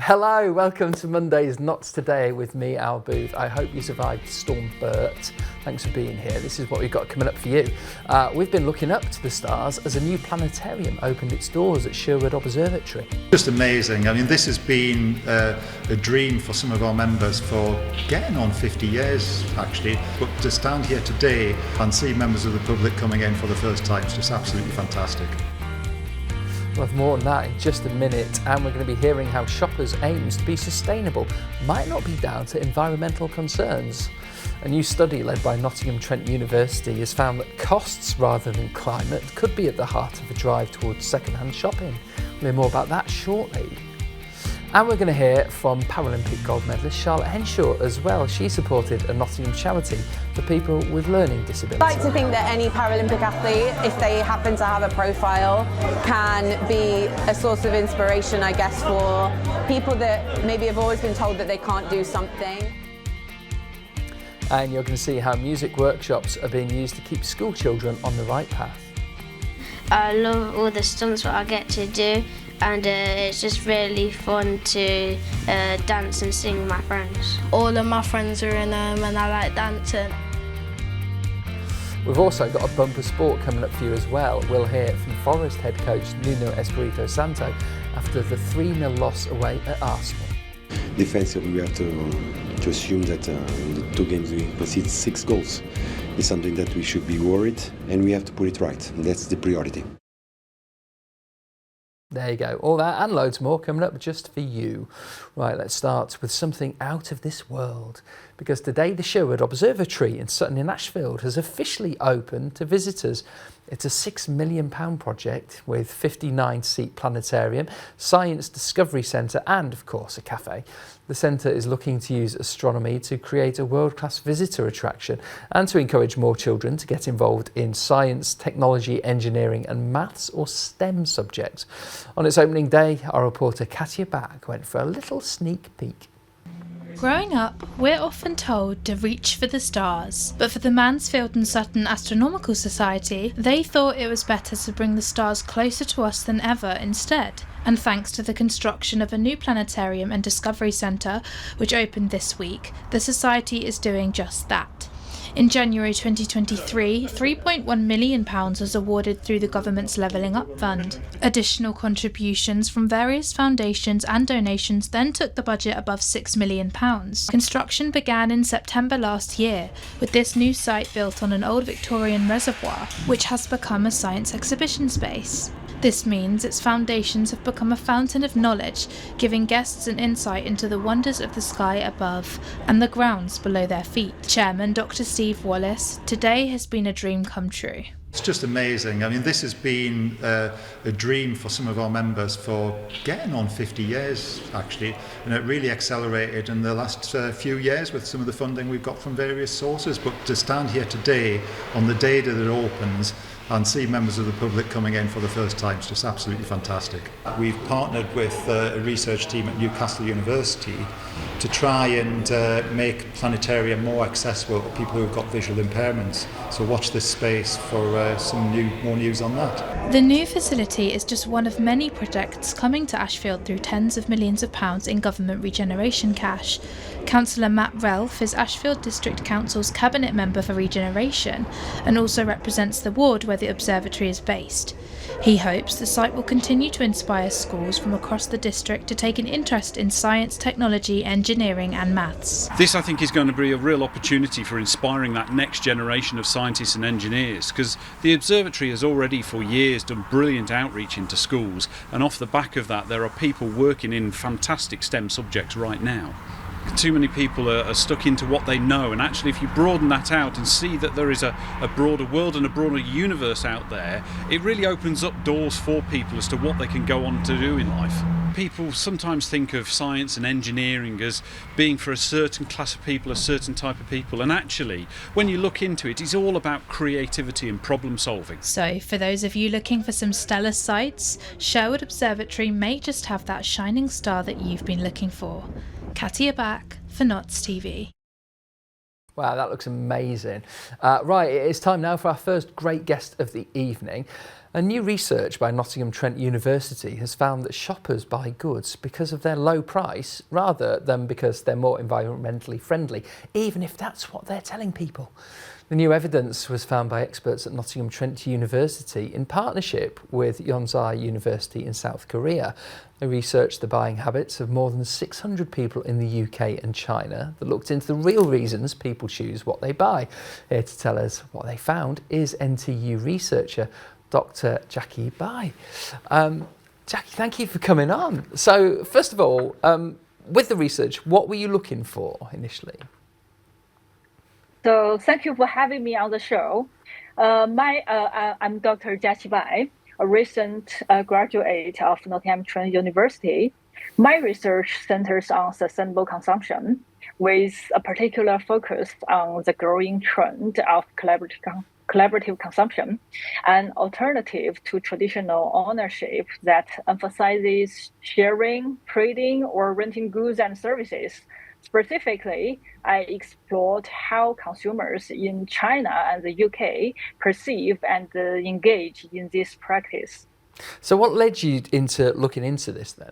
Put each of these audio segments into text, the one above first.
Hello, welcome to Monday's Not Today with me, Al Booth. I hope you survived Storm Bert. Thanks for being here. This is what we've got coming up for you. We've been looking up to the stars as a new planetarium opened its doors at Sherwood Observatory. Just amazing. I mean, this has been a dream for some of our members for getting on 50 years, actually. But to stand here today and see members of the public coming in for the first time is just absolutely fantastic. We'll have more on that in just a minute, and we're going to be hearing how shoppers' aims to be sustainable might not be down to environmental concerns. A new study led by Nottingham Trent University has found that costs rather than climate could be at the heart of a drive towards second-hand shopping. We'll hear more about that shortly. And we're going to hear from Paralympic gold medalist Charlotte Henshaw as well. She supported a Nottingham charity for people with learning disabilities. I like to think that any Paralympic athlete, if they happen to have a profile, can be a source of inspiration, I guess, for people that maybe have always been told that they can't do something. And you're going to see how music workshops are being used to keep school children on the right path. I love all the stunts that I get to do, and it's just really fun to dance and sing with my friends. All of my friends are in them and I like dancing. We've also got a bumper sport coming up for you as well. We'll hear from Forest head coach Nuno Espirito Santo after the 3-0 loss away at Arsenal. Defensively, we have to assume that in the 2 games we conceded 6 goals. It's something that we should be worried, and we have to put it right. That's the priority. There you go, all that and loads more coming up just for you. Right, let's start with something out of this world, because today the Sherwood Observatory in Sutton in Ashfield has officially opened to visitors. It's a £6 million project with 59-seat planetarium, science discovery centre and, of course, a cafe. The centre is looking to use astronomy to create a world-class visitor attraction and to encourage more children to get involved in science, technology, engineering and maths or STEM subjects. On its opening day, our reporter Katia Bag went for a little sneak peek. Growing up, we're often told to reach for the stars, but for the Mansfield and Sutton Astronomical Society, they thought it was better to bring the stars closer to us than ever instead. And thanks to the construction of a new planetarium and discovery centre, which opened this week, the Society is doing just that. In January 2023, £3.1 million was awarded through the government's Levelling Up Fund. Additional contributions from various foundations and donations then took the budget above £6 million. Construction began in September last year, with this new site built on an old Victorian reservoir, which has become a science exhibition space. This means its foundations have become a fountain of knowledge, giving guests an insight into the wonders of the sky above and the grounds below their feet. Chairman Dr. Steve Wallace, today has been a dream come true. It's just amazing. I mean, this has been a dream for some of our members for getting on 50 years, actually, and it really accelerated in the last few years with some of the funding we've got from various sources. But to stand here today on the day that it opens and see members of the public coming in for the first time is just absolutely fantastic. We've partnered with a research team at Newcastle University to try and make planetarium more accessible to people who've got visual impairments. So watch this space for some more news on that. The new facility is just one of many projects coming to Ashfield through tens of millions of pounds in government regeneration cash. Councillor Matt Relf is Ashfield District Council's Cabinet Member for Regeneration and also represents the ward where the observatory is based. He hopes the site will continue to inspire schools from across the district to take an interest in science, technology, engineering and maths. This, I think, is going to be a real opportunity for inspiring that next generation of scientists and engineers, because the observatory has already for years done brilliant outreach into schools, and off the back of that there are people working in fantastic STEM subjects right now. Too many people are stuck into what they know, and actually if you broaden that out and see that there is a broader world and a broader universe out there, it really opens up doors for people as to what they can go on to do in life. People sometimes think of science and engineering as being for a certain class of people, a certain type of people, and actually when you look into it, it's all about creativity and problem solving. So for those of you looking for some stellar sights, Sherwood Observatory may just have that shining star that you've been looking for. Katia Bak for Nots TV. Wow, that looks amazing. Right, it is time now for our first great guest of the evening. A new research by Nottingham Trent University has found that shoppers buy goods because of their low price rather than because they're more environmentally friendly, even if that's what they're telling people. The new evidence was found by experts at Nottingham Trent University in partnership with Yonsei University in South Korea. They researched the buying habits of more than 600 people in the UK and China that looked into the real reasons people choose what they buy. Here to tell us what they found is NTU researcher Dr. Jackie Bai. Jackie, thank you for coming on. So first of all, with the research, what were you looking for initially? So thank you for having me on the show. I'm Dr. Jackie Bai, a recent graduate of Nottingham Trent University. My research centers on sustainable consumption, with a particular focus on the growing trend of collaborative consumption, an alternative to traditional ownership that emphasizes sharing, trading, or renting goods and services. Specifically, I explored how consumers in China and the UK perceive and engage in this practice. So what led you into looking into this then?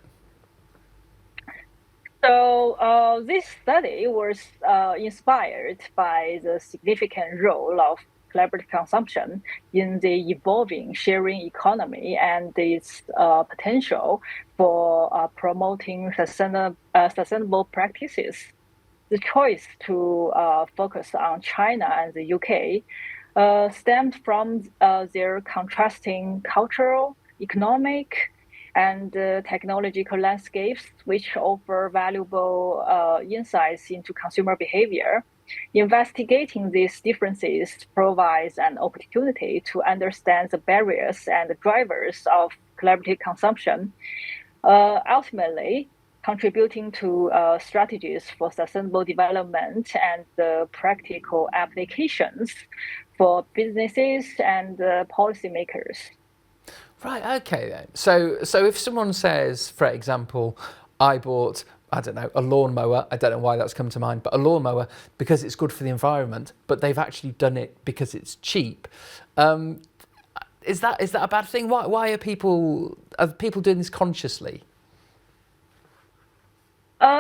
So this study was inspired by the significant role of collaborative consumption in the evolving sharing economy and its potential for promoting sustainable practices. The choice to focus on China and the UK stemmed from their contrasting cultural, economic, and technological landscapes, which offer valuable insights into consumer behavior. Investigating these differences provides an opportunity to understand the barriers and the drivers of collaborative consumption, ultimately contributing to strategies for sustainable development and practical applications for businesses and policymakers. Right, okay then. So if someone says, for example, I bought, I don't know, a lawnmower, I don't know why that's come to mind, but a lawnmower because it's good for the environment, but they've actually done it because it's cheap. Is that a bad thing? Why are people doing this consciously?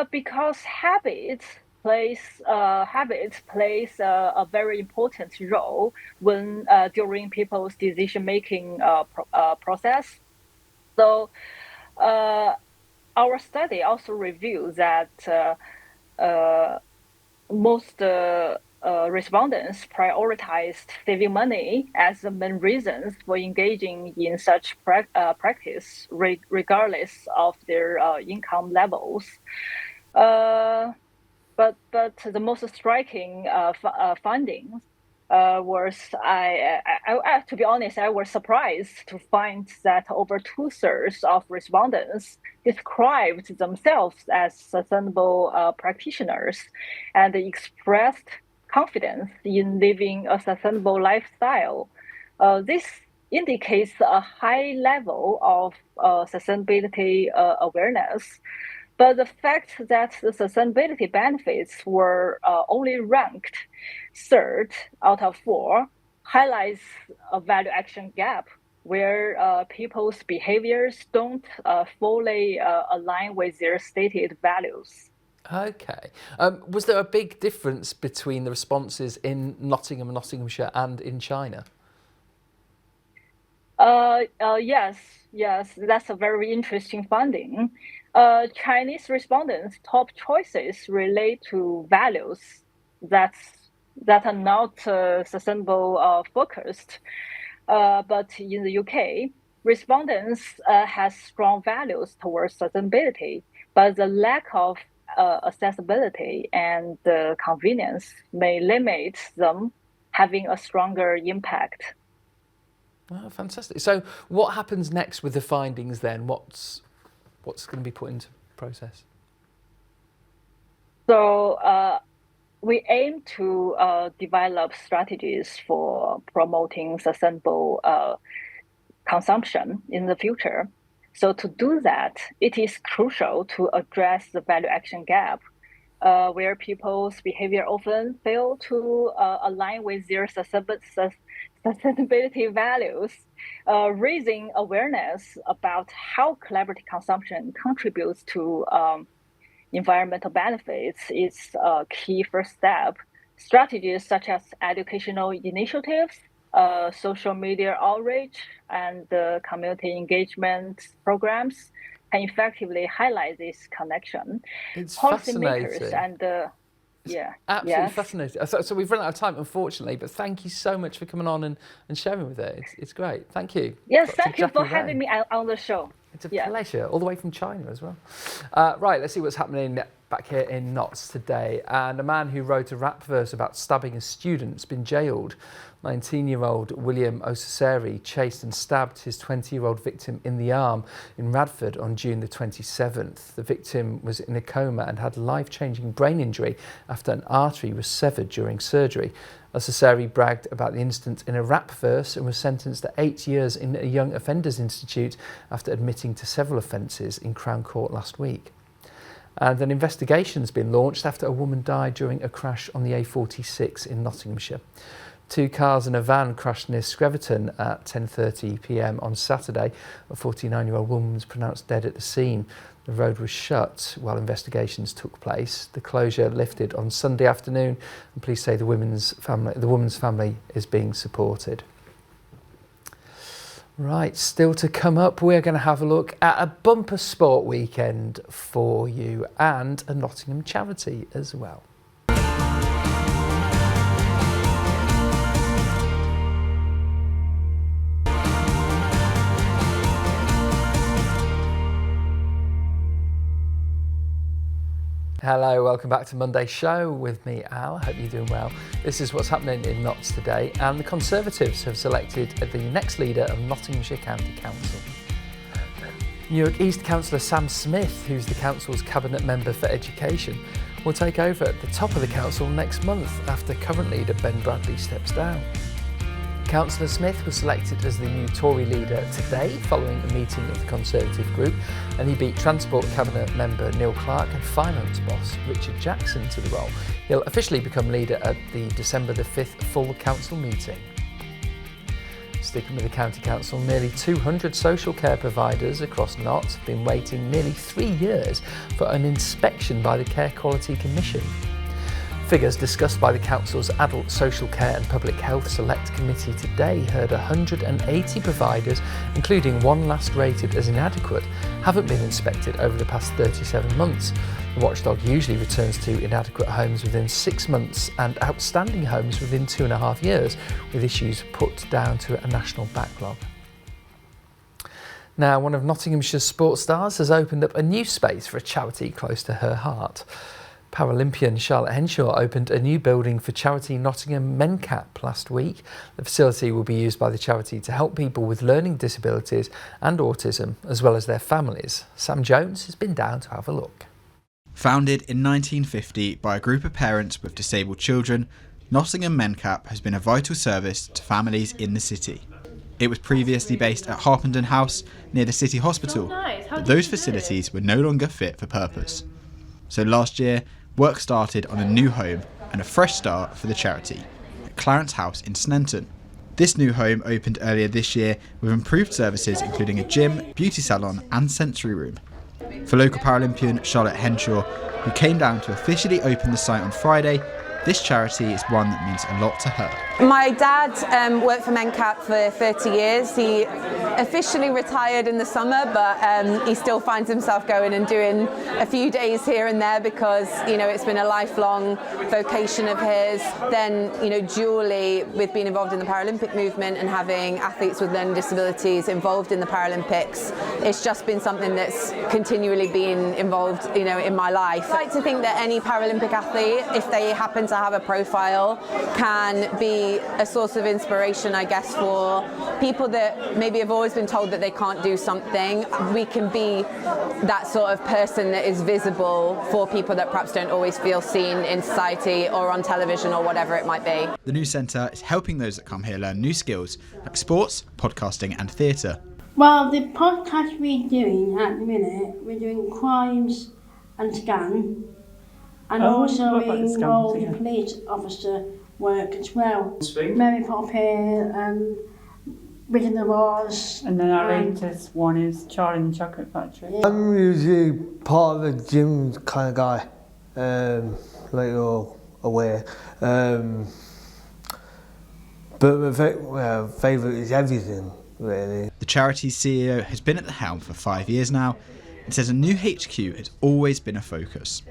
Because habits plays a very important role when during people's decision-making process. So our study also revealed that most respondents prioritized saving money as the main reasons for engaging in such practice, regardless of their income levels. But the most striking findings was, to be honest, I was surprised to find that over 2/3 of respondents described themselves as sustainable practitioners and expressed confidence in living a sustainable lifestyle. This indicates a high level of sustainability awareness. But the fact that the sustainability benefits were only ranked 3rd out of 4 highlights a value action gap where people's behaviors don't fully align with their stated values. Okay. Was there a big difference between the responses in Nottingham and Nottinghamshire and in China? Yes, that's a very interesting finding. Chinese respondents' top choices relate to values that are not sustainable focused. But in the UK, respondents have strong values towards sustainability, but the lack of accessibility and convenience may limit them having a stronger impact. Oh, fantastic. So what happens next with the findings then? What's going to be put into process? So we aim to develop strategies for promoting sustainable consumption in the future. So to do that, it is crucial to address the value action gap. where people's behavior often fail to align with their sustainability values. Raising awareness about how collaborative consumption contributes to environmental benefits is a key first step. Strategies such as educational initiatives, social media outreach, and community engagement programs can effectively highlight this connection. It's Policymakers fascinating. and Absolutely fascinating. So we've run out of time, unfortunately, but thank you so much for coming on and sharing with it. It's great. Thank you. Yes, Dr. thank you Jackie for Ray. having me on the show. It's a pleasure, all the way from China as well. Right, let's see what's happening back here in Notts today. And a man who wrote a rap verse about stabbing a student's been jailed. 19-year-old William Osaseri chased and stabbed his 20-year-old victim in the arm in Radford on June the 27th. The victim was in a coma and had life-changing brain injury after an artery was severed during surgery. Osaseri bragged about the incident in a rap verse and was sentenced to 8 years in a Young Offenders Institute after admitting to several offences in Crown Court last week. And an investigation's been launched after a woman died during a crash on the A46 in Nottinghamshire. 2 cars and a van crashed near Screverton at 10:30 p.m. on Saturday. A 49-year-old woman was pronounced dead at the scene. The road was shut while investigations took place. The closure lifted on Sunday afternoon, and police say the woman's family is being supported. Right, still to come up, we're going to have a look at a bumper sport weekend for you and a Nottingham charity as well. Hello, welcome back to Monday's show with me, Al. I hope you're doing well. This is what's happening in Notts today, and the Conservatives have selected the next leader of Nottinghamshire County Council. Newark East Councillor Sam Smith, who's the council's cabinet member for education, will take over at the top of the council next month after current leader Ben Bradley steps down. Councillor Smith was selected as the new Tory leader today following a meeting of the Conservative group, and he beat Transport Cabinet member Neil Clark and Finance boss Richard Jackson to the role. He'll officially become leader at the December the 5th full council meeting. Sticking with the County Council, nearly 200 social care providers across Notts have been waiting nearly 3 years for an inspection by the Care Quality Commission. Figures discussed by the Council's Adult Social Care and Public Health Select Committee today heard 180 providers, including one last rated as inadequate, haven't been inspected over the past 37 months. The watchdog usually returns to inadequate homes within 6 months and outstanding homes within 2.5 years, with issues put down to a national backlog. Now, one of Nottinghamshire's sports stars has opened up a new space for a charity close to her heart. Paralympian Charlotte Henshaw opened a new building for charity Nottingham MenCap last week. The facility will be used by the charity to help people with learning disabilities and autism, as well as their families. Sam Jones has been down to have a look. Founded in 1950 by a group of parents with disabled children, Nottingham MenCap has been a vital service to families in the city. It was previously based at Harpenden House near the City Hospital, but those facilities were no longer fit for purpose. So last year, work started on a new home and a fresh start for the charity at Clarence House in Sneinton. This new home opened earlier this year with improved services including a gym, beauty salon and sensory room. For local Paralympian Charlotte Henshaw, who came down to officially open the site on Friday, this charity is one that means a lot to her. My dad worked for MenCap for 30 years. He officially retired in the summer, but he still finds himself going and doing a few days here and there because, you know, it's been a lifelong vocation of his. Then, you know, dually with being involved in the Paralympic movement and having athletes with learning disabilities involved in the Paralympics, it's just been something that's continually been involved, you know, in my life. I like to think that any Paralympic athlete, if they happen to have a profile, can be a source of inspiration, I guess, for people that maybe have always been told that they can't do something. We can be that sort of person that is visible for people that perhaps don't always feel seen in society or on television or whatever it might be. The new centre is helping those that come here learn new skills like sports, podcasting and theatre. Well, the podcast we're doing at the minute, we're doing crimes and scan, and also in role police officer work as well. Mary Poppins and Wizard of Oz. And then our latest one is Charlie and the Chocolate Factory. I'm usually part of the gym kind of guy, like you're aware. But my favourite is everything, really. The charity's CEO has been at the helm for 5 years now and says a new HQ has always been a focus.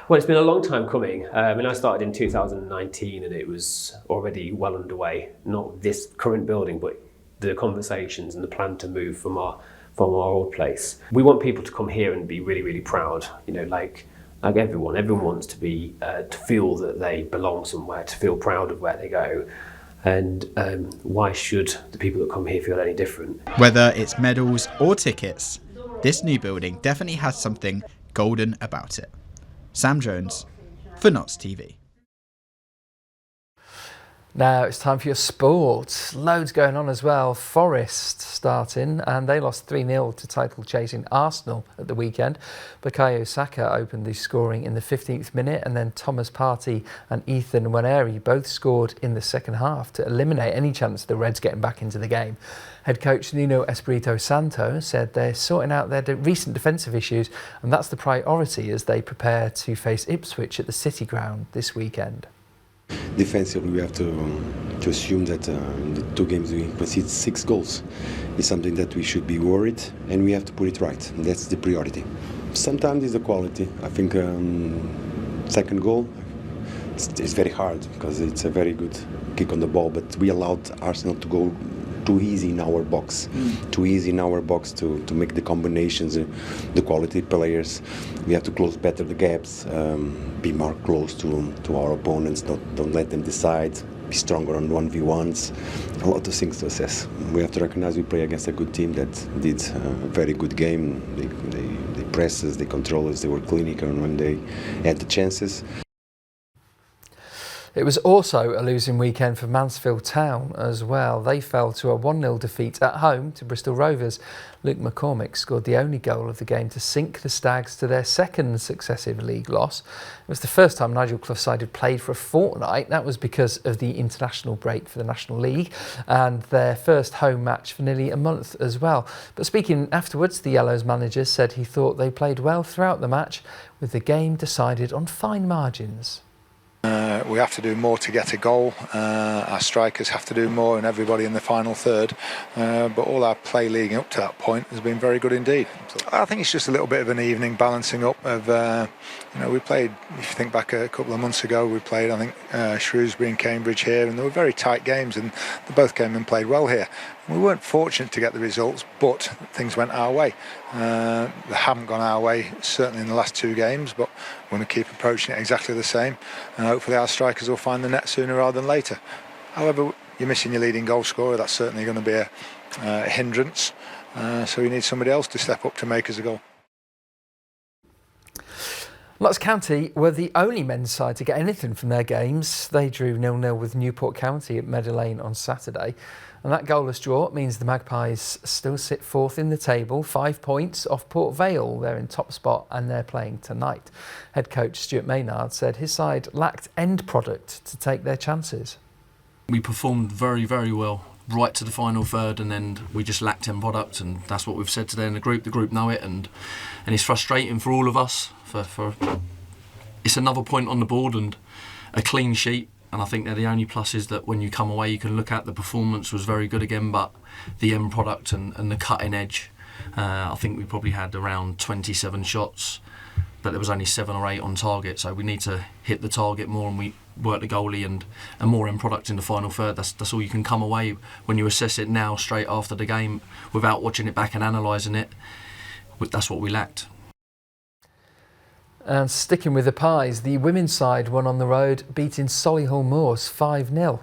Well, it's been a long time coming. I started in 2019 and it was already well underway. Not this current building, but the conversations and the plan to move from our old place. We want people to come here and be really, really proud. You know, like everyone wants to be to feel that they belong somewhere, to feel proud of where they go. And why should the people that come here feel any different? Whether it's medals or tickets, this new building definitely has something golden about it. Sam Jones for Notts TV. Now it's time for your sport. Loads going on as well. Forest starting, and they lost 3-0 to title-chasing Arsenal at the weekend. Bukayo Saka opened the scoring in the 15th minute, and then Thomas Partey and Ethan Nwaneri both scored in the second half to eliminate any chance of the Reds getting back into the game. Head coach Nuno Espirito Santo said they're sorting out their recent defensive issues, and that's the priority as they prepare to face Ipswich at the City Ground this weekend. Defensively, we have to assume that in the 2 games we conceded 6 goals. It's something that we should be worried, and we have to put it right. That's the priority. Sometimes it's the quality. I think second goal, it's very hard because it's a very good kick on the ball, but we allowed Arsenal to go too easy in our box, to make the combinations, the quality players. We have to close better the gaps, be more close to our opponents, don't let them decide, be stronger on 1v1s. A lot of things to assess. We have to recognize we play against a good team that did a very good game. They pressed us, they controlled us, they were clinical when they had the chances. It was also a losing weekend for Mansfield Town as well. They fell to a 1-0 defeat at home to Bristol Rovers. Luke McCormick scored the only goal of the game to sink the Stags to their second successive league loss. It was the first time Nigel Clough's side had played for a fortnight. That was because of the international break for the National League, and their first home match for nearly a month as well. But speaking afterwards, the Yellows manager said he thought they played well throughout the match, with the game decided on fine margins. We have to do more to get a goal. Our strikers have to do more, and everybody in the final third. But all our play leading up to that point has been very good indeed. So I think it's just a little bit of an evening balancing up of, we played, if you think back a couple of months ago, we played, I think, Shrewsbury and Cambridge here, and they were very tight games, and they both came and played well here. We weren't fortunate to get the results, but things went our way. They haven't gone our way, certainly in the last 2 games, but we're going to keep approaching it exactly the same, and hopefully our strikers will find the net sooner rather than later. However, you're missing your leading goal scorer. That's certainly going to be a hindrance, so you need somebody else to step up to make us a goal. Notts County were the only men's side to get anything from their games. They drew 0-0 with Newport County at Meadow Lane on Saturday. And that goalless draw means the Magpies still sit 4th in the table, 5 points off Port Vale. They're in top spot and they're playing tonight. Head coach Stuart Maynard said his side lacked end product to take their chances. We performed very, very well right to the final third, and then we just lacked end product, and that's what we've said today in the group. The group know it, and it's frustrating for all of us. For it's another point on the board and a clean sheet. And I think they're the only pluses that when you come away you can look at. The performance was very good again, but the end product and the cutting edge, I think we probably had around 27 shots, but there was only 7 or 8 on target. So we need to hit the target more, and we work the goalie and more end product in the final third. That's all you can come away when you assess it now straight after the game without watching it back and analysing it. That's what we lacked. And sticking with the Pies, the women's side won on the road, beating Solihull Moors 5-0.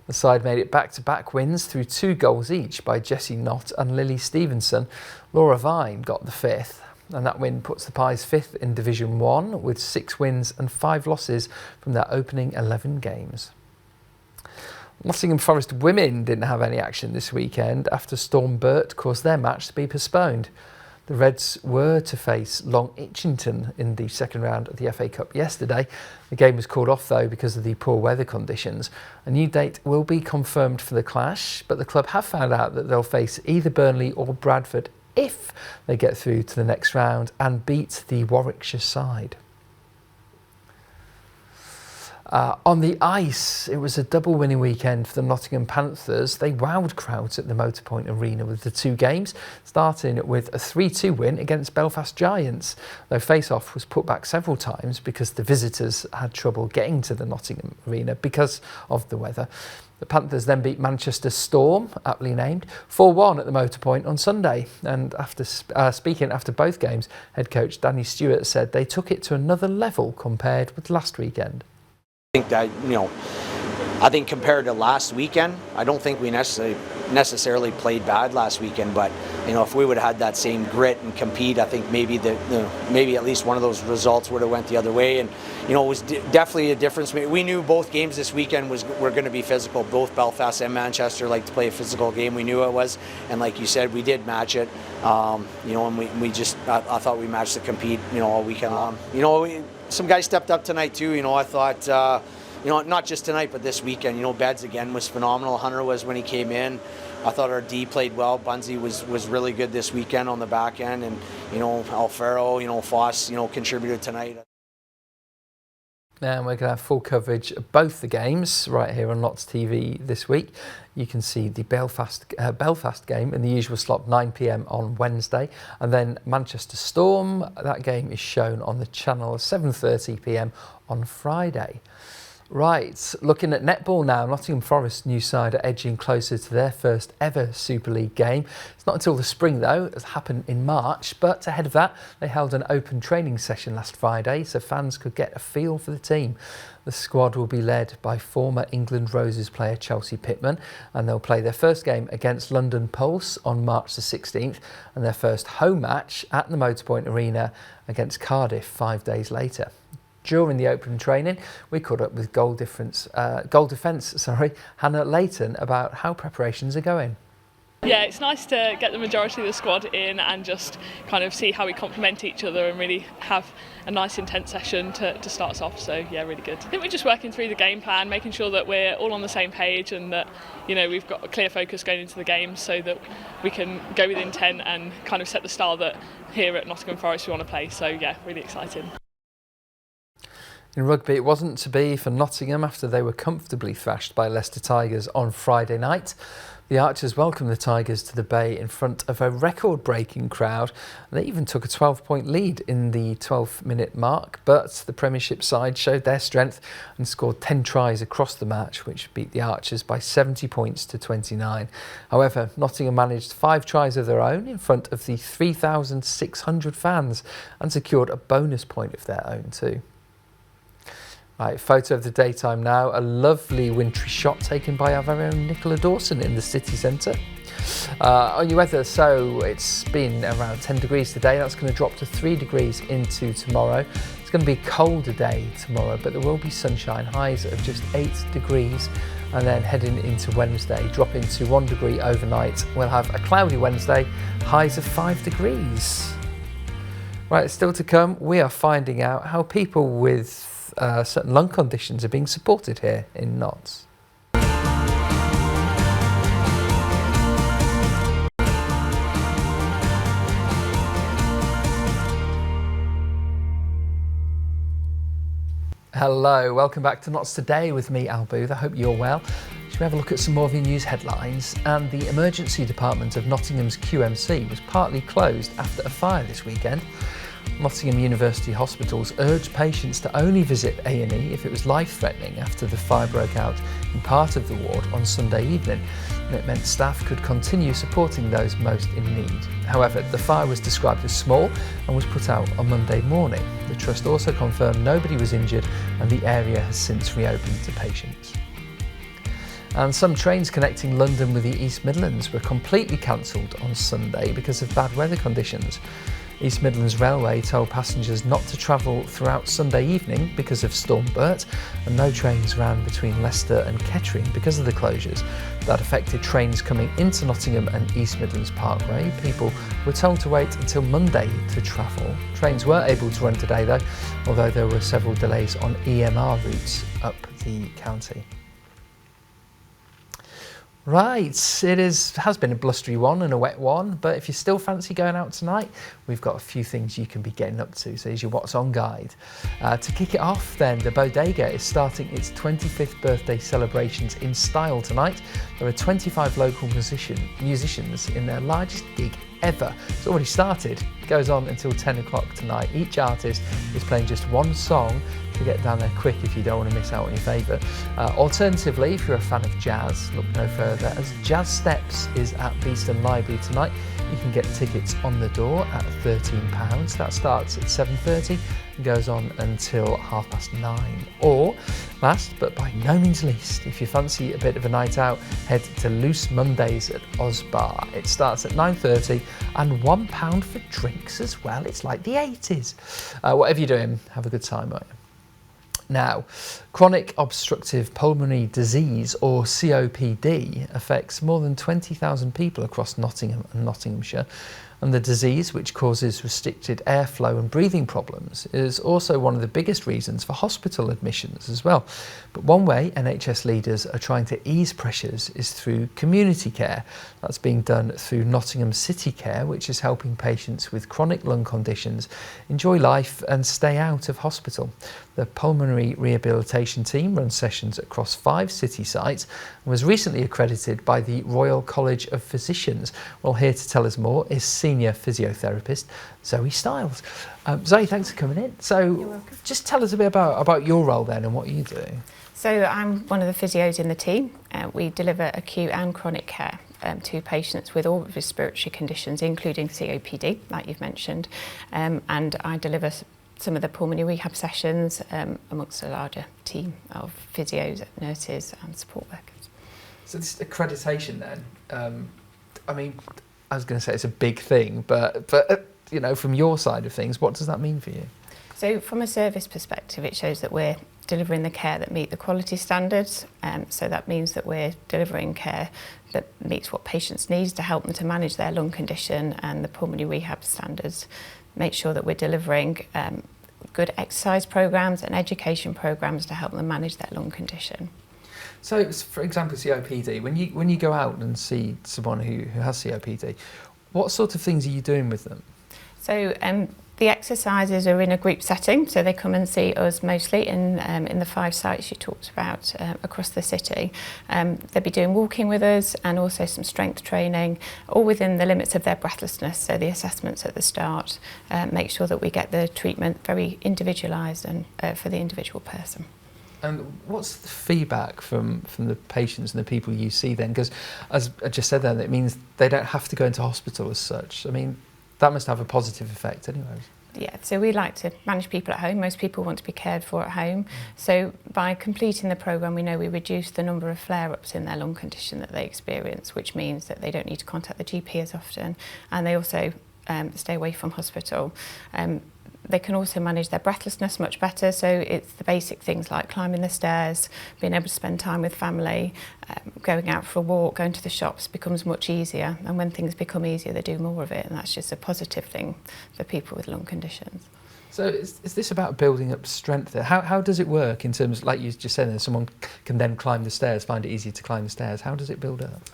The side made it back-to-back wins through 2 goals each by Jessie Knott and Lily Stevenson. Laura Vine got the 5th, and that win puts the Pies 5th in Division 1 with 6 wins and 5 losses from their opening 11 games. Nottingham Forest women didn't have any action this weekend after Storm Burt caused their match to be postponed. The Reds were to face Long Itchington in the second round of the FA Cup yesterday. The game was called off though because of the poor weather conditions. A new date will be confirmed for the clash, but the club have found out that they'll face either Burnley or Bradford if they get through to the next round and beat the Warwickshire side. On the ice, it was a double winning weekend for the Nottingham Panthers. They wowed crowds at the Motorpoint Arena with the two games, starting with a 3-2 win against Belfast Giants, though face-off was put back several times because the visitors had trouble getting to the Nottingham Arena because of the weather. The Panthers then beat Manchester Storm, aptly named, 4-1 at the Motorpoint on Sunday. And after speaking after both games, head coach Danny Stewart said they took it to another level compared with last weekend. I think that, I think compared to last weekend, I don't think we necessarily played bad last weekend, but if we would have had that same grit and compete, I think maybe maybe at least one of those results would have went the other way. And it was definitely a difference. We knew both games this weekend were going to be physical. Both Belfast and Manchester like to play a physical game. We knew it was, and like you said, we did match it. And we just I thought we matched to compete all weekend long. Some guys stepped up tonight too. I thought, not just tonight, but this weekend. Beds again was phenomenal. Hunter was when he came in. I thought our D played well. Bunzy was really good this weekend on the back end, and Alfaro, Foss, contributed tonight. And we're going to have full coverage of both the games right here on Notts TV this week. You can see the Belfast game in the usual slot, 9 p.m. on Wednesday. And then Manchester Storm, that game is shown on the channel at 7:30 p.m. on Friday. Right, looking at netball now, Nottingham Forest new side are edging closer to their first ever Super League game. It's not until the spring though, it happened in March, but ahead of that they held an open training session last Friday so fans could get a feel for the team. The squad will be led by former England Roses player Chelsea Pittman, and they'll play their first game against London Pulse on March the 16th and their first home match at the Motorpoint Arena against Cardiff 5 days later. During the open training, we caught up with goal defence Hannah Layton about how preparations are going. Yeah, it's nice to get the majority of the squad in and just kind of see how we complement each other and really have a nice intense session to start us off. So yeah, really good. I think we're just working through the game plan, making sure that we're all on the same page and that we've got a clear focus going into the game so that we can go with intent and kind of set the style that here at Nottingham Forest we want to play. So yeah, really exciting. In rugby, it wasn't to be for Nottingham after they were comfortably thrashed by Leicester Tigers on Friday night. The Archers welcomed the Tigers to the Bay in front of a record-breaking crowd. They even took a 12-point lead in the 12-minute mark, but the Premiership side showed their strength and scored 10 tries across the match, which beat the Archers by 70 points to 29. However, Nottingham managed 5 tries of their own in front of the 3,600 fans and secured a bonus point of their own too. Right, photo of the daytime now, a lovely wintry shot taken by our very own Nicola Dawson in the city centre. On your weather, so it's been around 10 degrees today, that's going to drop to 3 degrees into tomorrow. It's going to be a colder day tomorrow, but there will be sunshine, highs of just 8 degrees, and then heading into Wednesday, dropping to 1 degree overnight. We'll have a cloudy Wednesday, highs of 5 degrees. Right, still to come, we are finding out how people with certain lung conditions are being supported here in Notts. Hello, welcome back to Notts Today with me, Al Booth. I hope you're well. Should we have a look at some more of your news headlines? And the emergency department of Nottingham's QMC was partly closed after a fire this weekend. Nottingham University Hospitals urged patients to only visit A&E if it was life-threatening after the fire broke out in part of the ward on Sunday evening, and it meant staff could continue supporting those most in need. However, the fire was described as small and was put out on Monday morning. The Trust also confirmed nobody was injured and the area has since reopened to patients. And some trains connecting London with the East Midlands were completely cancelled on Sunday because of bad weather conditions. East Midlands Railway told passengers not to travel throughout Sunday evening because of Storm Bert, and no trains ran between Leicester and Kettering because of the closures. That affected trains coming into Nottingham and East Midlands Parkway. People were told to wait until Monday to travel. Trains were able to run today though, although there were several delays on EMR routes up the county. Right, it has been a blustery one and a wet one, but if you still fancy going out tonight, we've got a few things you can be getting up to. So here's your What's On guide. To kick it off then, the Bodega is starting its 25th birthday celebrations in style tonight. There are 25 local musicians in their largest gig ever. It's already started. It goes on until 10 o'clock tonight. Each artist is playing just one song to get down there quick if you don't want to miss out on your favourite. Alternatively, if you're a fan of jazz, look no further, as Jazz Steps is at Beeston Library tonight. You can get tickets on the door at £13. That starts at 7:30 and goes on until 9:30. Or, last but by no means least, if you fancy a bit of a night out, head to Loose Mondays at Oz Bar. It starts at 9:30 and £1 for drinks as well. It's like the 80s. Whatever you're doing, have a good time, won't you? Now, chronic obstructive pulmonary disease, or COPD, affects more than 20,000 people across Nottingham and Nottinghamshire. And the disease, which causes restricted airflow and breathing problems, is also one of the biggest reasons for hospital admissions as well. But one way NHS leaders are trying to ease pressures is through community care. That's being done through Nottingham City Care, which is helping patients with chronic lung conditions enjoy life and stay out of hospital. The pulmonary rehabilitation team runs sessions across 5 city sites and was recently accredited by the Royal College of Physicians. Well, here to tell us more is senior physiotherapist Zoe Styles. Zoe, thanks for coming in. So just tell us a bit about your role then and what you do. So I'm one of the physios in the team. We deliver acute and chronic care to patients with all respiratory conditions, including COPD, like you've mentioned. And I deliver some of the pulmonary rehab sessions amongst a larger team of physios, nurses and support workers. So this accreditation then, I mean, I was going to say it's a big thing, but you know, from your side of things, what does that mean for you? So from a service perspective, it shows that we're delivering the care that meet the quality standards. So that means that we're delivering care that meets what patients need to help them to manage their lung condition, and the pulmonary rehab standards make sure that we're delivering good exercise programs and education programs to help them manage their lung condition. So, for example, COPD, when you go out and see someone who has COPD, what sort of things are you doing with them? So the exercises are in a group setting, so they come and see us mostly in the 5 sites you talked about across the city. They'll be doing walking with us and also some strength training, all within the limits of their breathlessness. So the assessments at the start make sure that we get the treatment very individualised and for the individual person. And what's the feedback from the patients and the people you see then? Because as I just said then, it means they don't have to go into hospital as such. I mean, that must have a positive effect anyways. Yeah, so we like to manage people at home. Most people want to be cared for at home. So by completing the programme, we know we reduce the number of flare-ups in their lung condition that they experience, which means that they don't need to contact the GP as often, and they also stay away from hospital. They can also manage their breathlessness much better, so it's the basic things like climbing the stairs, being able to spend time with family, going out for a walk, going to the shops becomes much easier, and when things become easier they do more of it, and that's just a positive thing for people with lung conditions. So is this about building up strength there? How does it work in terms, like you just said, someone can then climb the stairs, find it easier to climb the stairs. How does it build up?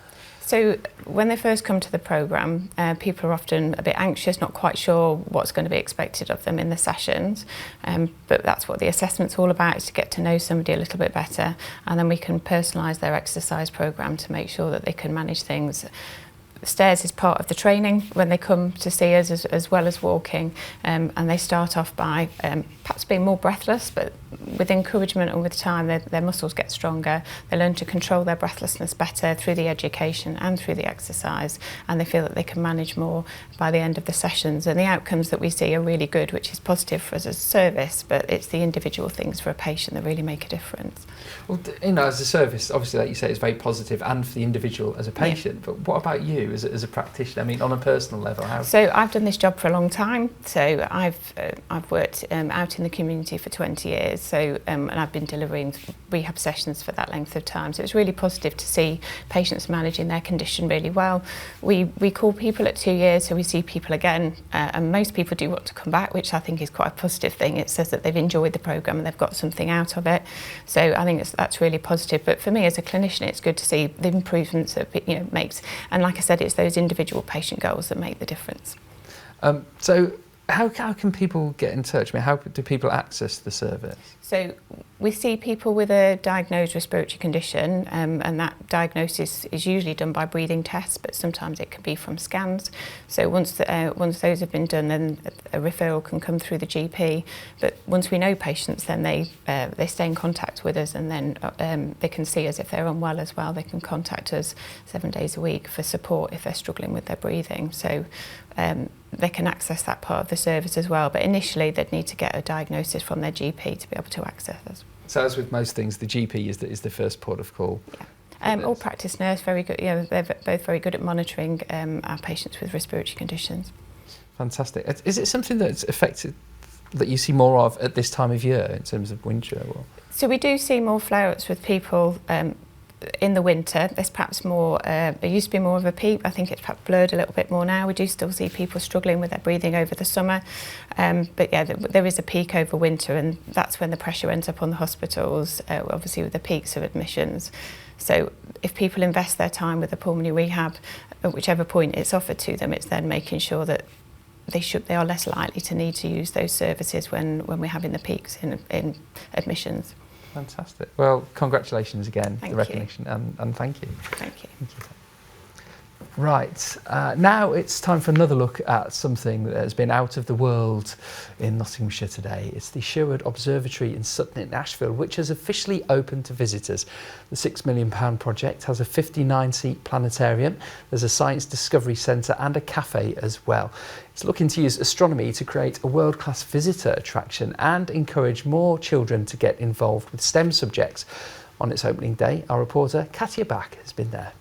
So when they first come to the programme, people are often a bit anxious, not quite sure what's going to be expected of them in the sessions, but that's what the assessment's all about, is to get to know somebody a little bit better, and then we can personalise their exercise programme to make sure that they can manage things. Stairs is part of the training when they come to see us, as well as walking, and they start off by perhaps being more breathless, but with encouragement and with time, their muscles get stronger. They learn to control their breathlessness better through the education and through the exercise, and they feel that they can manage more by the end of the sessions. And the outcomes that we see are really good, which is positive for us as a service, but it's the individual things for a patient that really make a difference. Well, as a service, obviously, like you say, it's very positive, and for the individual as a patient. Yeah. But what about you as a practitioner? I mean, on a personal level, how? So I've done this job for a long time. So I've worked out in the community for 20 years. So and I've been delivering rehab sessions for that length of time. So it's really positive to see patients managing their condition really well. We call people at 2 years, so we see people again, and most people do want to come back, which I think is quite a positive thing. It says that they've enjoyed the programme and they've got something out of it. So I think that's really positive. But for me as a clinician, it's good to see the improvements that it makes. And like I said, it's those individual patient goals that make the difference. So how can people get in touch? I mean, how do people access the service? So we see people with a diagnosed respiratory condition, and that diagnosis is usually done by breathing tests, but sometimes it can be from scans. So once those have been done, then a referral can come through the GP. But once we know patients, then they stay in contact with us, and then they can see us if they're unwell as well. They can contact us 7 days a week for support if they're struggling with their breathing. So they can access that part of the service as well, but initially they'd need to get a diagnosis from their GP to be able to access us. So as with most things, the GP is the first port of call. Yeah. All practice nurse, very good. Yeah, they're both very good at monitoring our patients with respiratory conditions. Fantastic. Is it something that's affected that you see more of at this time of year in terms of winter? Or? So we do see more flare-ups with people in the winter. There's perhaps more, there used to be more of a peak. I think it's perhaps blurred a little bit more now. We do still see people struggling with their breathing over the summer. But yeah, there is a peak over winter, and that's when the pressure ends up on the hospitals, obviously with the peaks of admissions. So if people invest their time with the pulmonary rehab, at whichever point it's offered to them, it's then making sure that they are less likely to need to use those services when we're having the peaks in admissions. Fantastic. Well, congratulations again, thank the recognition, and thank you. Thank you. Right, now it's time for another look at something that has been out of the world in Nottinghamshire today. It's the Sherwood Observatory in Sutton in Ashfield, which has officially opened to visitors. The £6 million project has a 59-seat planetarium, there's a science discovery centre and a cafe as well. It's looking to use astronomy to create a world-class visitor attraction and encourage more children to get involved with STEM subjects. On its opening day, our reporter Katia Bach has been there.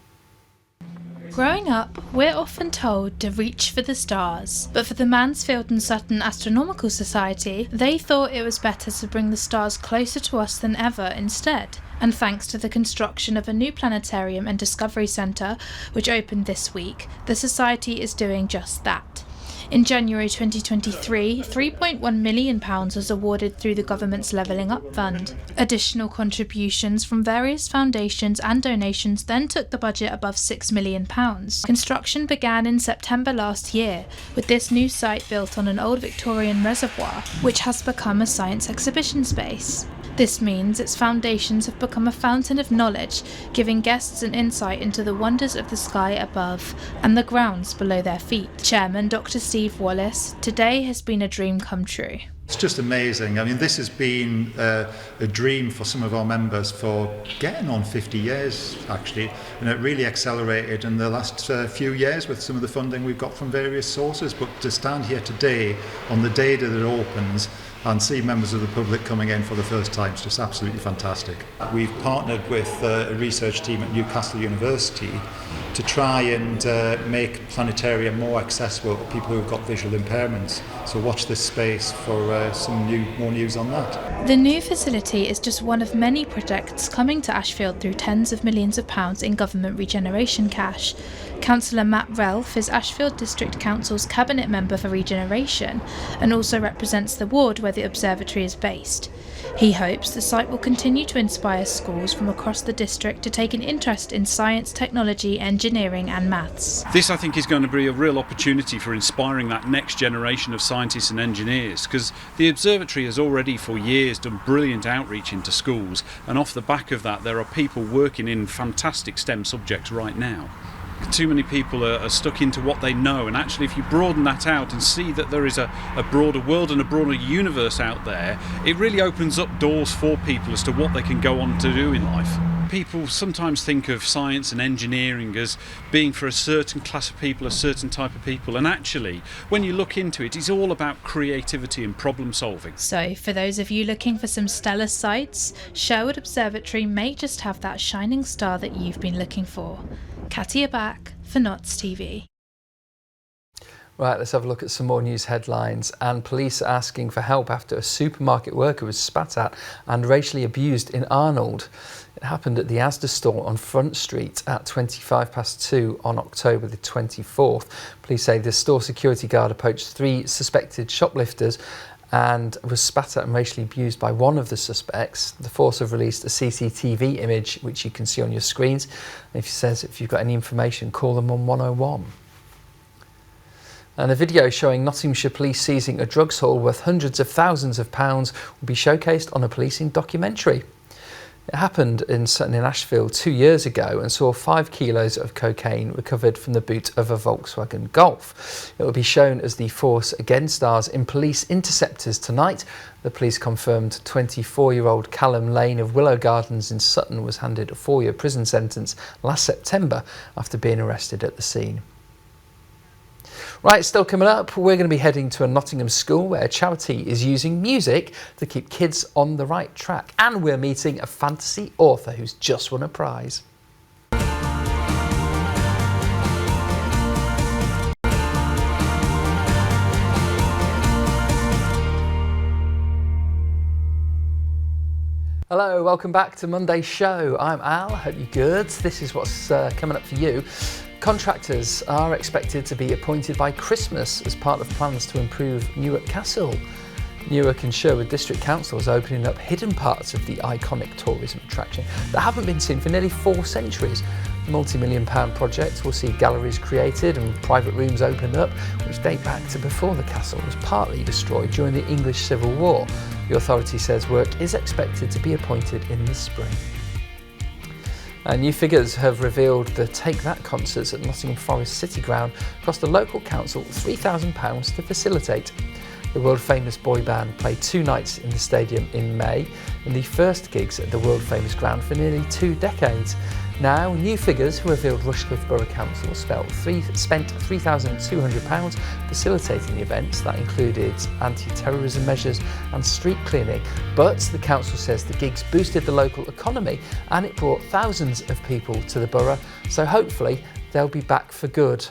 Growing up, we're often told to reach for the stars, but for the Mansfield and Sutton Astronomical Society, they thought it was better to bring the stars closer to us than ever instead. And thanks to the construction of a new planetarium and discovery centre, which opened this week, the Society is doing just that. In January 2023, £3.1 million was awarded through the government's Levelling Up Fund. Additional contributions from various foundations and donations then took the budget above £6 million. Construction began in September last year, with this new site built on an old Victorian reservoir, which has become a science exhibition space. This means its foundations have become a fountain of knowledge, giving guests an insight into the wonders of the sky above and the grounds below their feet. Chairman Dr. Steve Wallace, today has been a dream come true. It's just amazing. I mean, this has been a dream for some of our members for getting on 50 years, actually, and it really accelerated in the last few years with some of the funding we've got from various sources. But to stand here today, on the day that it opens, and see members of the public coming in for the first time, it's just absolutely fantastic. We've partnered with a research team at Newcastle University to try and make planetarium more accessible to people who've got visual impairments. So watch this space for some more news on that. The new facility is just one of many projects coming to Ashfield through tens of millions of pounds in government regeneration cash. Councillor Matt Relf is Ashfield District Council's Cabinet Member for Regeneration and also represents the ward where the observatory is based. He hopes the site will continue to inspire schools from across the district to take an interest in science, technology, engineering and maths. This, I think, is going to be a real opportunity for inspiring that next generation of scientists and engineers, because the observatory has already for years done brilliant outreach into schools, and off the back of that there are people working in fantastic STEM subjects right now. Too many people are stuck into what they know, and actually if you broaden that out and see that there is a broader world and a broader universe out there, it really opens up doors for people as to what they can go on to do in life. People sometimes think of science and engineering as being for a certain class of people, a certain type of people, and actually when you look into it, it's all about creativity and problem solving. So for those of you looking for some stellar sights, Sherwood Observatory may just have that shining star that you've been looking for. Katia back for Notts TV. Right, let's have a look at some more news headlines. And police are asking for help after a supermarket worker was spat at and racially abused in Arnold. It happened at the Asda store on Front Street at 2 on October the 24th. Police say the store security guard approached 3 suspected shoplifters and was spat at and racially abused by one of the suspects. The force have released a CCTV image, which you can see on your screens. And if you've got any information, call them on 101. And a video showing Nottinghamshire police seizing a drugs haul worth hundreds of thousands of pounds will be showcased on a policing documentary. It happened in Sutton in Ashfield 2 years ago and saw 5 kilos of cocaine recovered from the boot of a Volkswagen Golf. It will be shown as the force again stars in Police Interceptors tonight. The police confirmed 24-year-old Callum Lane of Willow Gardens in Sutton was handed a 4-year prison sentence last September after being arrested at the scene. Right, still coming up, we're going to be heading to a Nottingham school where a charity is using music to keep kids on the right track. And we're meeting a fantasy author who's just won a prize. Hello, welcome back to Monday's show. I'm Al, hope you're good. This is what's coming up for you. Contractors are expected to be appointed by Christmas as part of plans to improve Newark Castle. Newark and Sherwood District Council is opening up hidden parts of the iconic tourism attraction that haven't been seen for nearly 4 centuries. The multi-million-pound project will see galleries created and private rooms opened up, which date back to before the castle was partly destroyed during the English Civil War. The authority says work is expected to be appointed in the spring. New figures have revealed the Take That concerts at Nottingham Forest City Ground cost the local council £3,000 to facilitate. The world-famous boy band played 2 nights in the stadium in May, and the first gigs at the world-famous ground for nearly 2 decades. Now, new figures have revealed Rushcliffe Borough Council spent £3,200 facilitating the events. That included anti-terrorism measures and street cleaning. But the council says the gigs boosted the local economy and it brought thousands of people to the borough. So hopefully they'll be back for good.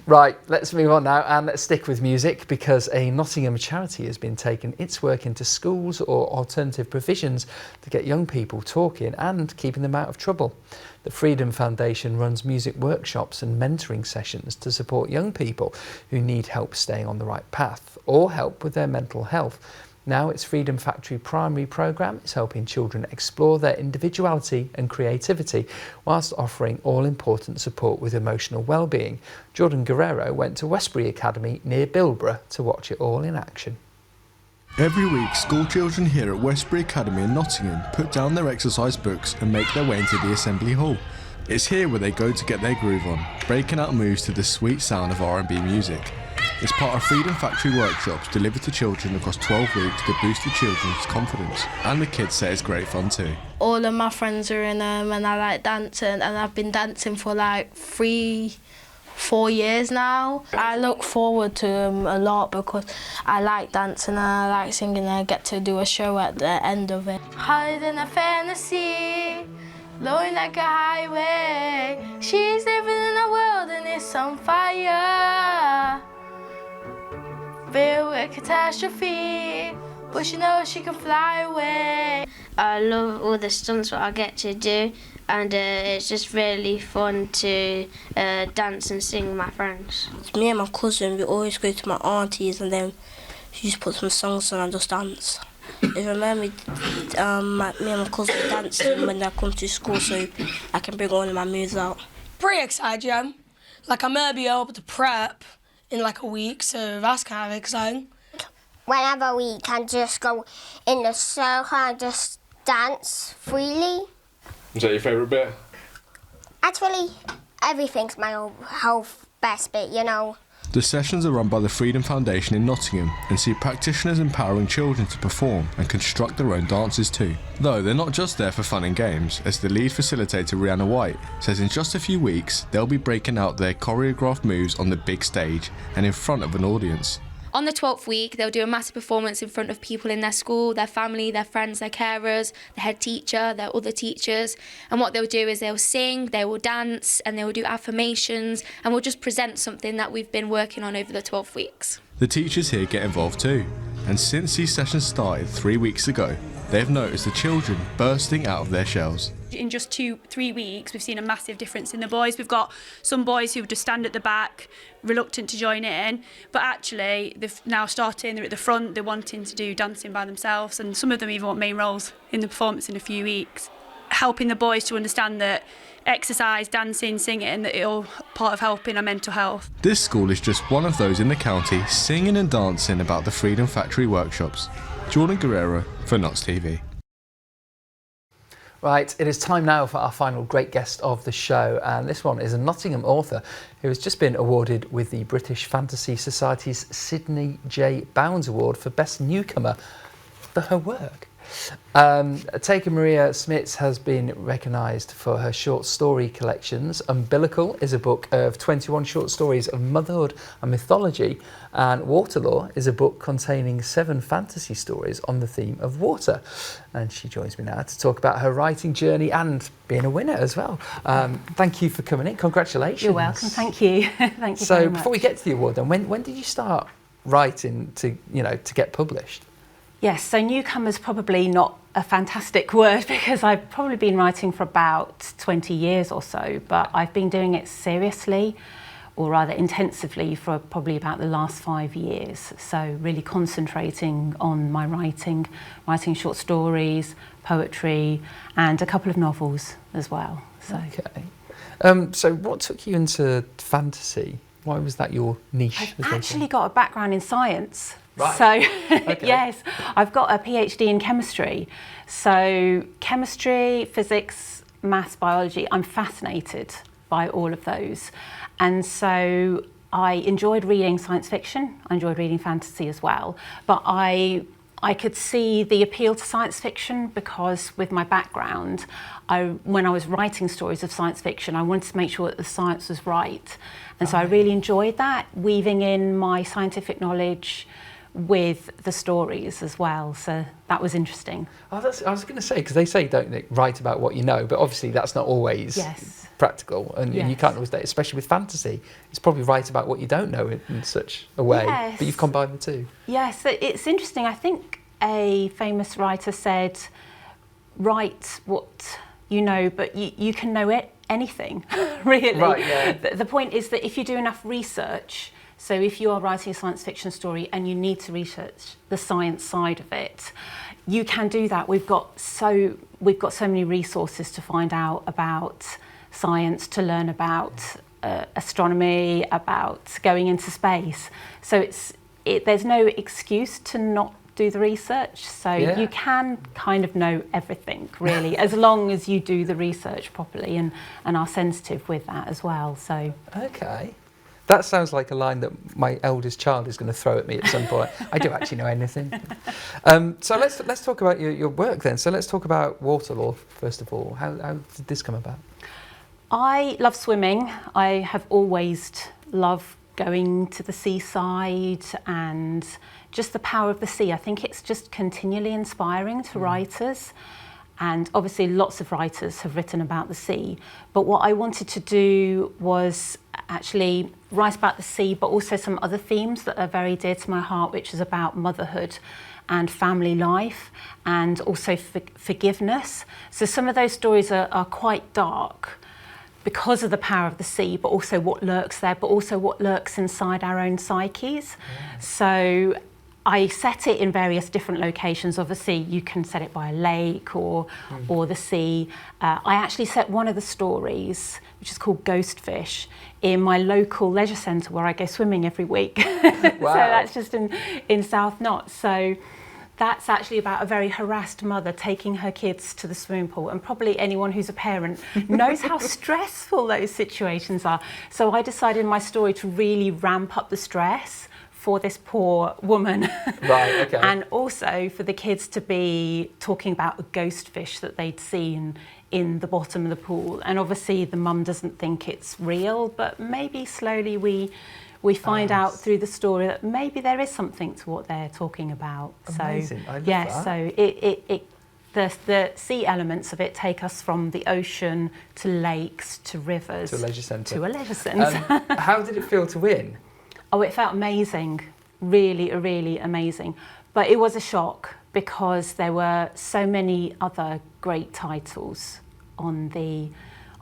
Right, let's move on now and let's stick with music because a Nottingham charity has been taking its work into schools or alternative provisions to get young people talking and keeping them out of trouble. The Freedom Foundation runs music workshops and mentoring sessions to support young people who need help staying on the right path or help with their mental health. Now its Freedom Factory primary programme is helping children explore their individuality and creativity whilst offering all-important support with emotional well-being. Jordan Guerrero went to Westbury Academy near Bilborough to watch it all in action. Every week, school children here at Westbury Academy in Nottingham put down their exercise books and make their way into the Assembly Hall. It's here where they go to get their groove on, breaking out moves to the sweet sound of R&B music. It's part of Freedom Factory workshops delivered to children across 12 weeks to boost the children's confidence. And the kids say it's great fun too. All of my friends are in them and I like dancing, and I've been dancing for like 3-4 years now. I look forward to them a lot because I like dancing and I like singing and I get to do a show at the end of it. Higher than a fantasy, blowing like a highway. She's living in a world and it's on fire. Filled with catastrophe, but she knows she can fly away. I love all the stunts that I get to do, and it's just really fun to dance and sing with my friends. Me and my cousin, we always go to my auntie's and then she just puts some songs on and just dance. It reminds me me and my cousin dancing when I come to school so I can bring all of my moves out. Pretty excited, yeah. Like I'm going to be able to prep in like a week, so that's kind of exciting. Whenever we can just go in the circle and just dance freely. Is that your favourite bit? Actually, everything's my whole best bit, you know. The sessions are run by the Freedom Foundation in Nottingham and see practitioners empowering children to perform and construct their own dances too. Though they're not just there for fun and games, as the lead facilitator Rihanna White says in just a few weeks they'll be breaking out their choreographed moves on the big stage and in front of an audience. On the 12th week, they'll do a massive performance in front of people in their school, their family, their friends, their carers, the head teacher, their other teachers. And what they'll do is they'll sing, they will dance, and they will do affirmations, and we'll just present something that we've been working on over the 12 weeks. The teachers here get involved too, and since these sessions started 3 weeks ago, they've noticed the children bursting out of their shells. In just 2-3 weeks, we've seen a massive difference in the boys. We've got some boys who just stand at the back, reluctant to join in, but actually they've now started, they're at the front, they're wanting to do dancing by themselves, and some of them even want main roles in the performance in a few weeks. Helping the boys to understand that exercise, dancing, singing, that it's all part of helping our mental health. This school is just one of those in the county singing and dancing about the Freedom Factory workshops. Jordan Guerrero for Notts TV. Right, it is time now for our final great guest of the show, and this one is a Nottingham author who has just been awarded with the British Fantasy Society's Sidney J. Bounds Award for Best Newcomer for her work. Taker Maria Smits has been recognised for her short story collections. Umbilical is a book of 21 short stories of motherhood and mythology, and Waterlore is a book containing 7 fantasy stories on the theme of water. And she joins me now to talk about her writing journey and being a winner as well. Thank you for coming in. Congratulations. You're welcome. Thank you. Thank you. So very much. before we get to the award, then when did you start writing to get published? Yes, so newcomer's probably not a fantastic word because I've probably been writing for about 20 years or so, but I've been doing it seriously, or rather intensively, for probably about the last 5 years. So really concentrating on my writing short stories, poetry, and a couple of novels as well. So. Okay. So what took you into fantasy? Why was that your niche? I've actually got a background in science. Right. So, Okay. yes, I've got a PhD in chemistry. So chemistry, physics, maths, biology, I'm fascinated by all of those. And so I enjoyed reading science fiction. I enjoyed reading fantasy as well. But I could see the appeal to science fiction because with my background, when I was writing stories of science fiction, I wanted to make sure that the science was right. And so I really enjoyed that, weaving in my scientific knowledge with the stories as well, so that was interesting. I was going to say, because they say don't write about what you know, but obviously that's not always practical, and you can't always, especially with fantasy, it's probably write about what you don't know in such a way, but you've combined the two. Yes, it's interesting. I think a famous writer said, write what you know, but you can know anything, really. Right, yeah. The point is that if you do enough research, so if you are writing a science fiction story and you need to research the science side of it, you can do that. We've got so many resources to find out about science, to learn about astronomy, about going into space. So there's no excuse to not do the research. So you can kind of know everything, really, as long as you do the research properly and are sensitive with that as well. So okay. That sounds like a line that my eldest child is going to throw at me at some point. I don't actually know anything. So let's talk about your work then. So let's talk about Waterlore first of all. How did this come about? I love swimming. I have always loved going to the seaside and just the power of the sea. I think it's just continually inspiring to writers. And obviously lots of writers have written about the sea. But what I wanted to do was actually write about the sea, but also some other themes that are very dear to my heart, which is about motherhood and family life and also forgiveness. So some of those stories are quite dark because of the power of the sea, but also what lurks there, but also what lurks inside our own psyches. So I set it in various different locations. Obviously, you can set it by a lake or the sea. I actually set one of the stories, which is called Ghost Fish, in my local leisure centre where I go swimming every week. Wow. So that's just in South Notts. So That's actually about a very harassed mother taking her kids to the swimming pool, and probably anyone who's a parent knows how stressful those situations are. So I decided in my story to really ramp up the stress for this poor woman. Right, okay. And also for the kids to be talking about a ghost fish that they'd seen in the bottom of the pool. And obviously the mum doesn't think it's real, but maybe slowly we find out through the story that maybe there is something to what they're talking about. Amazing. So I love yeah, that. so the sea elements of it take us from the ocean to lakes to rivers To a leisure centre. To a leisure centre. How did it feel to win? Oh, it felt amazing, really, really amazing. But it was a shock because there were so many other great titles on the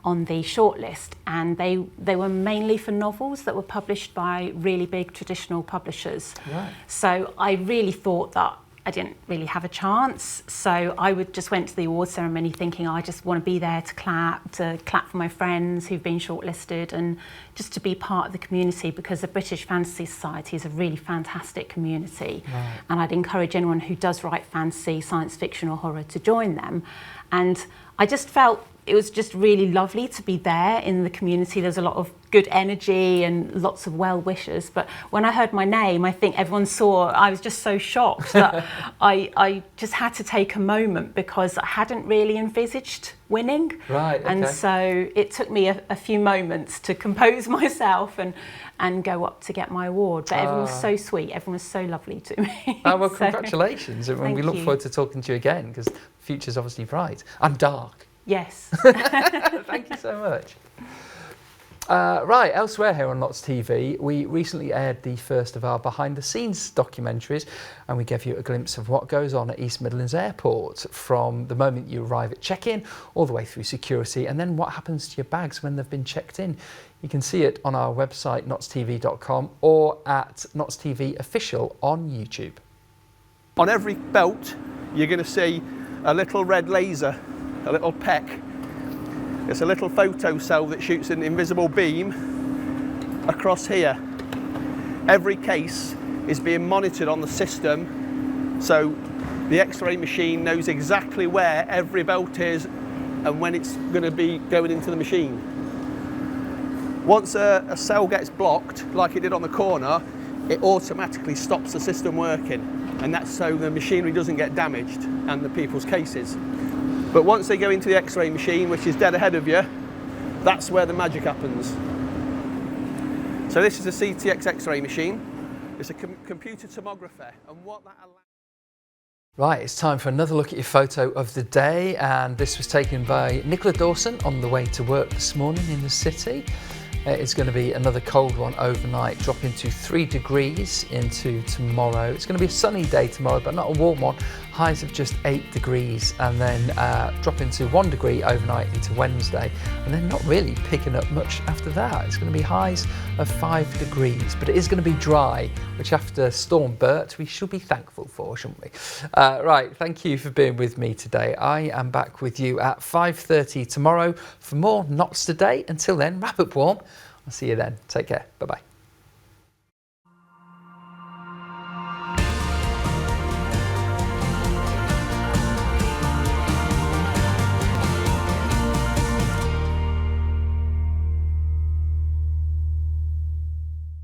shortlist, and they were mainly for novels that were published by really big traditional publishers. Right. So I really thought that I didn't really have a chance. So I just went to the awards ceremony thinking, I just want to be there to clap for my friends who've been shortlisted, and just to be part of the community, because the British Fantasy Society is a really fantastic community. Right. And I'd encourage anyone who does write fantasy, science fiction or horror to join them. And I just felt it was just really lovely to be there in the community. There's a lot of good energy and lots of well wishers. But when I heard my name, I think everyone saw, I was just so shocked that I just had to take a moment, because I hadn't really envisaged winning. Right, okay. And so it took me a few moments to compose myself and go up to get my award. But everyone was so sweet, everyone was so lovely to me. Oh, well, So, congratulations. And we look thank you. forward to talking to you again, because the future's obviously bright and dark. Yes. Thank you so much. Right, elsewhere here on Notts TV, we recently aired the first of our behind-the-scenes documentaries, and we gave you a glimpse of what goes on at East Midlands Airport from the moment you arrive at check-in all the way through security, and then what happens to your bags when they've been checked in. You can see it on our website, nottstv.com, or at Notts TV Official on YouTube. On every belt, you're going to see a little red laser, a little peck. It's a little photo cell that shoots an invisible beam across here. Every case is being monitored on the system, so the X-ray machine knows exactly where every belt is and when it's going to be going into the machine. Once a cell gets blocked, like it did on the corner, it automatically stops the system working, and that's so the machinery doesn't get damaged and the people's cases. But once they go into the X-ray machine, which is dead ahead of you, that's where the magic happens. So this is a CTX X-ray machine. It's a computer tomographer, and what that allows... Right, it's time for another look at your photo of the day, and this was taken by Nicola Dawson on the way to work this morning in the city. It's going to be another cold one overnight, dropping to 3 degrees into tomorrow. It's going to be a sunny day tomorrow, but not a warm one. Highs of just 8 degrees, and then dropping to 1 degree overnight into Wednesday, and then not really picking up much after that. It's going to be highs of 5 degrees, but it is going to be dry, which after Storm Bert, we should be thankful for, shouldn't we? Right, thank you for being with me today. I am back with you at 5:30 tomorrow for more Notts Today. Until then, wrap up warm. I'll see you then. Take care. Bye-bye.